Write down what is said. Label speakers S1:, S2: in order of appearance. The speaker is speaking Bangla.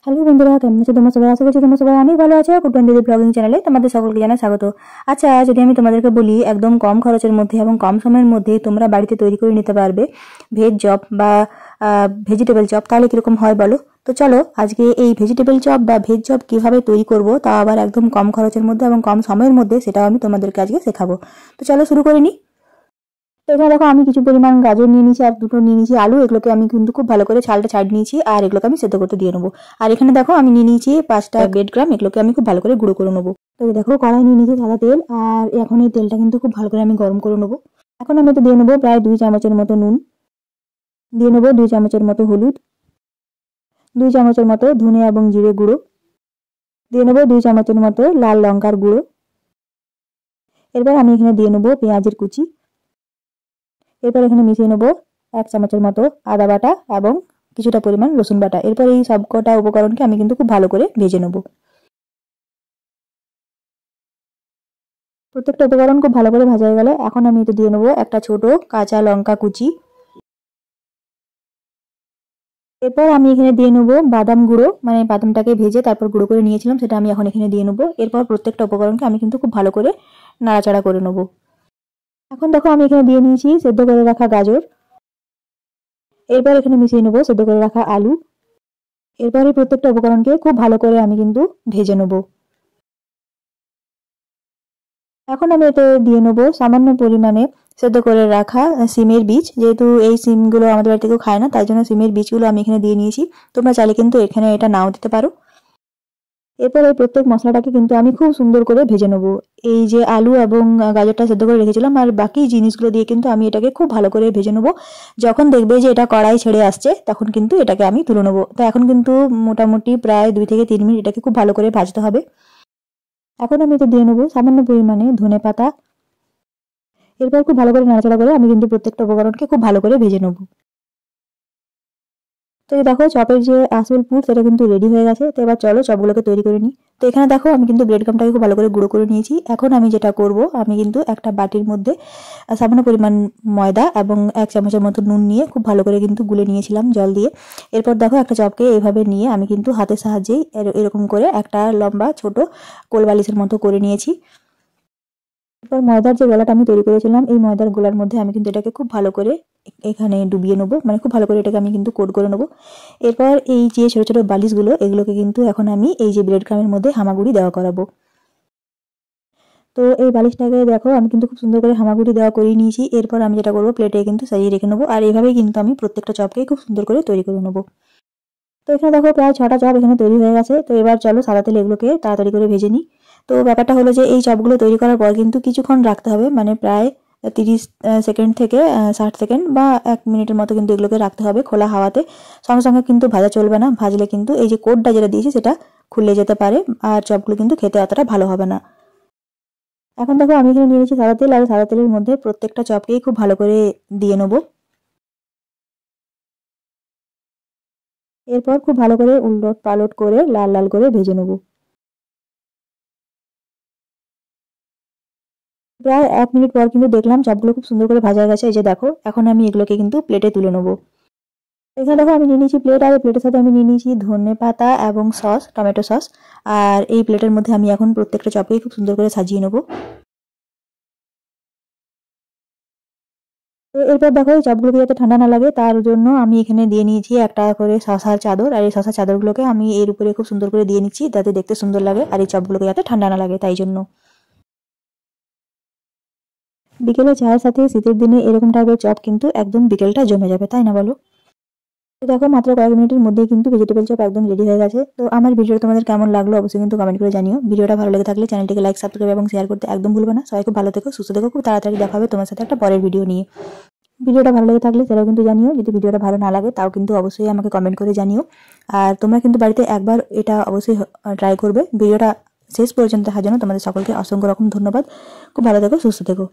S1: হ্যালো বন্ধুরা, কেমন আছো তোমরা সবাই? আশা করছি তোমরা সবাই অনেক ভালো আছো। কুটন দিদি ব্লগিং চ্যানেলে তোমাদের সকলকে জানাই স্বাগত। আচ্ছা, যদি আমি তোমাদেরকে বলি একদম কম খরচের মধ্যে এবং কম সময়ের মধ্যে তোমরা বাড়িতে তৈরি করে নিতে পারবে ভেজ চপ বা ভেজিটেবল চপ, তাহলে কিরকম হয় বলো? তো চলো আজকে এই ভেজিটেবল চপ বা ভেজ চপ কিভাবে তৈরি করব, তা আবার একদম কম খরচের মধ্যে এবং কম সময়ের মধ্যে, সেটাও আমি তোমাদেরকে আজকে শেখাবো। তো চলো শুরু করে নিই। তো এখানে দেখো আমি কিছু পরিমাণ গাজর নিয়ে নিয়েছি আর দুটো নিয়ে নিয়েছি আলু। এগুলোকে আমি কিন্তু খুব ভালো করে ছালটা ছাড়িয়ে নিয়েছি আর এগুলোকে আমি সেদ্ধ করতে দিয়ে নেবো। আর এখানে দেখো আমি নিয়ে নিয়েছি 5টা ব্রেড গ্রাম, এগুলোকে আমি খুব ভালো করে গুঁড়ো করে নেবো। তো দেখো কড়াই নিয়ে নিয়েছি সাদা তেল, আর এখন এই তেলটা কিন্তু খুব ভালো করে আমি গরম করে নেবো। এখন আমি এতে দিয়ে নেবো প্রায় 2 চামচের মতো নুন, দিয়ে নেবো 2 চামচের মতো হলুদ, 2 চামচের মতো ধনে এবং জিরে গুঁড়ো, দিয়ে নেবো 2 চামচের মতো লাল লঙ্কার গুঁড়ো। এরপর আমি এখানে দিয়ে নেবো পেঁয়াজের কুচি। এরপর এখানে মিশিয়ে নেবো 1 চামচের মতো আদা বাটা এবং কিছুটা পরিমাণ রসুন বাটা। এরপর এই সবকটা উপকরণকে আমি কিন্তু খুব ভালো করে ভেজে নেব। প্রত্যেকটা উপকরণ খুব ভালো করে ভাজা হয়ে গেলে এখন আমি এতে দিয়ে নেবো একটা ছোট কাঁচা লঙ্কা কুচি। এরপর আমি এখানে দিয়ে নেবো বাদাম গুঁড়ো, মানে বাদামটাকে ভেজে তারপর গুঁড়ো করে নিয়েছিলাম, সেটা আমি এখন এখানে দিয়ে নেবো। এরপর প্রত্যেকটা উপকরণকে আমি কিন্তু খুব ভালো করে নাড়াচাড়া করে নেবো। এখন দেখো আমি এখানে দিয়ে নিয়েছি সেদ্ধ করে রাখা গাজর। এরপর এখানে মিশিয়ে নেবো সেদ্ধ করে রাখা আলু। এরপর এই প্রত্যেকটা উপকরণকে খুব ভালো করে আমি কিন্তু ভেজে নেব। এখন আমি এতে দিয়ে নেবো সামান্য পরিমাণে সেদ্ধ করে রাখা সিমের বীজ। যেহেতু এই সিমগুলো আমাদের বাড়িতে কেউ খায় না, তাই জন্য সিমের বীজগুলো আমি এখানে দিয়ে নিয়েছি। তোমরা চাইলে কিন্তু এখানে এটা নাও দিতে পারো। এরপর এই প্রত্যেক মশলাটাকে কিন্তু আমি খুব সুন্দর করে ভেজে নেব। এই যে আলু এবং গাজরটা সেদ্ধ করে রেখেছিলাম আর বাকি জিনিসগুলো দিয়ে কিন্তু আমি এটাকে খুব ভালো করে ভেজে নেব। যখন দেখবে যে এটা কড়াই ছেড়ে আসছে, তখন কিন্তু এটাকে আমি তুলে নেবো। তো এখন কিন্তু মোটামুটি প্রায় 2 থেকে 3 মিনিট এটাকে খুব ভালো করে ভাজতে হবে। এখন আমি এতে দিয়ে নেবো সামান্য পরিমাণে ধনেপাতা। এরপর খুব ভালো করে নাড়াচাড়া করে আমি কিন্তু প্রত্যেকটা উপকরণকে খুব ভালো করে ভেজে নেব। তো এই দেখো চপের যে আসল পুর সেটা কিন্তু রেডি হয়ে গেছে। তো এবার চলো চপগুলোকে তৈরি করে নিই। তো এখানে দেখো আমি কিন্তু ব্রেড ক্রামটাকে খুব ভালো করে গুঁড়ো করে নিয়েছি। এখন আমি যেটা করব, আমি কিন্তু একটা বাটির মধ্যে সামান্য পরিমাণ ময়দা এবং 1 চামচের মতো নুন নিয়ে খুব ভালো করে কিন্তু গুলে নিয়েছিলাম জল দিয়ে। এরপর দেখো একটা চপকে এভাবে নিয়ে আমি কিন্তু হাতের সাহায্যেই এরকম করে একটা লম্বা ছোট কোল বালিশের মতো করে নিয়েছি। এরপর ময়দার যে গোলাটা আমি তৈরি করেছিলাম, এই ময়দার গোলার মধ্যে আমি কিন্তু এটাকে খুব ভালো করে এখানে ডুবিয়ে নেবো, মানে খুব ভালো করে এটাকে আমি কিন্তু কোট করে নেবো। এরপর এই যে ছোট ছোট বালিশগুলো, এগুলোকে কিন্তু এখন আমি এই যে ব্রেড ক্রামের মধ্যে হামাগুড়ি দেওয়া করাবো। তো এই বালিশটাকে দেখো আমি কিন্তু খুব সুন্দর করে হামাগুড়ি দেওয়া করে নিয়েছি। এরপর আমি যেটা করবো, প্লেটে কিন্তু সাজিয়ে রেখে নেবো। আর এইভাবেই কিন্তু আমি প্রত্যেকটা চপকে খুব সুন্দর করে তৈরি করে নেবো। তো এখানে দেখো প্রায় 6টা চপ এখানে তৈরি হয়ে গেছে। তো এবার চলো সাদা তেলে এগুলোকে তাড়াতাড়ি করে ভেজে নিই। তো ব্যাপারটা হলো যে এই চপগুলো তৈরি করার পর কিন্তু কিছুক্ষণ রাখতে হবে, মানে প্রায় 30 সেকেন্ড থেকে 60 সেকেন্ড বা 1 মিনিটের মতো কিন্তু এগুলোকে রাখতে হবে খোলা হাওয়াতে। সঙ্গে সঙ্গে কিন্তু ভাজা চলবে না, ভাজলে কিন্তু এই যে কোটটা যেটা দিয়েছি সেটা খুলে যেতে পারে আর চপগুলো কিন্তু খেতে অতটা ভালো হবে না। এখন দেখো আমি এখানে নিয়ে নিয়েছি সাদা তেল, আর সাদা তেলের মধ্যে প্রত্যেকটা চপকেই খুব ভালো করে দিয়ে নেবো। এরপর খুব ভালো করে উলট পালট করে লাল লাল করে ভেজে নেবো। প্রায় 1 মিনিট পর কিন্তু দেখলাম চপগুলো খুব সুন্দর করে ভাজা হয়ে গেছে। এই যে দেখো, এখন আমি এগুলোকে কিন্তু প্লেটে তুলে নেবো। এখানে দেখো আমি নিয়ে নিয়েছি প্লেট, আর প্লেটের সাথে আমি নিয়ে নিয়েছি ধনেপাতা এবং সস, টমেটো সস। আর এই প্লেটের মধ্যে আমি এখন প্রত্যেকটা চপকে খুব সুন্দর করে সাজিয়ে নেবো। তো এরপর দেখো এই চপগুলোকে যাতে ঠান্ডা না লাগে, তার জন্য আমি এখানে দিয়ে নিয়েছি একটা করে শসার চাদর। আর এই শসার চাদরগুলোকে আমি এর উপরে খুব সুন্দর করে দিয়ে নিচ্ছি, যাতে দেখতে সুন্দর লাগে আর এই চপগুলোকে যাতে ঠান্ডা না লাগে, তাই জন্য। বিকেলে চায়ের সাথে শীতের দিনে এরকম টাইপের চপ কিন্তু একদম বিকেলটা জমে যাবে, তাই না বলো? তো দেখো মাত্র কয়েক মিনিটের মধ্যেই কিন্তু ভেজিটেবল চপ একদম রেডি হয়ে গেছে। তো আমার ভিডিওটা তোমাদের কেমন লাগলো অবশ্যই কিন্তু কমেন্ট করে জানিও। ভিডিওটা ভালো লেগে থাকলে চ্যানেলটিকে লাইক, সাবস্ক্রাইব এবং শেয়ার করতে একদম ভুলবে না। সবাই খুব ভালো থেকো, সুস্থ থেকো। খুব তাড়াতাড়ি দেখা হবে তোমার সাথে একটা পরের ভিডিও নিয়ে। ভিডিওটা ভালো লেগে থাকলে সেটাও কিন্তু জানিও। যদি ভিডিওটা ভালো না লাগে তাও কিন্তু অবশ্যই আমাকে কমেন্ট করে জানিও। আর তোমরা কিন্তু বাড়িতে একবার এটা অবশ্যই ট্রাই করবে। ভিডিওটা শেষ পর্যন্ত দেখার জন্য তোমাদের সকলকে অসংখ্য রকম ধন্যবাদ। খুব ভালো থেকো, সুস্থ থেকো।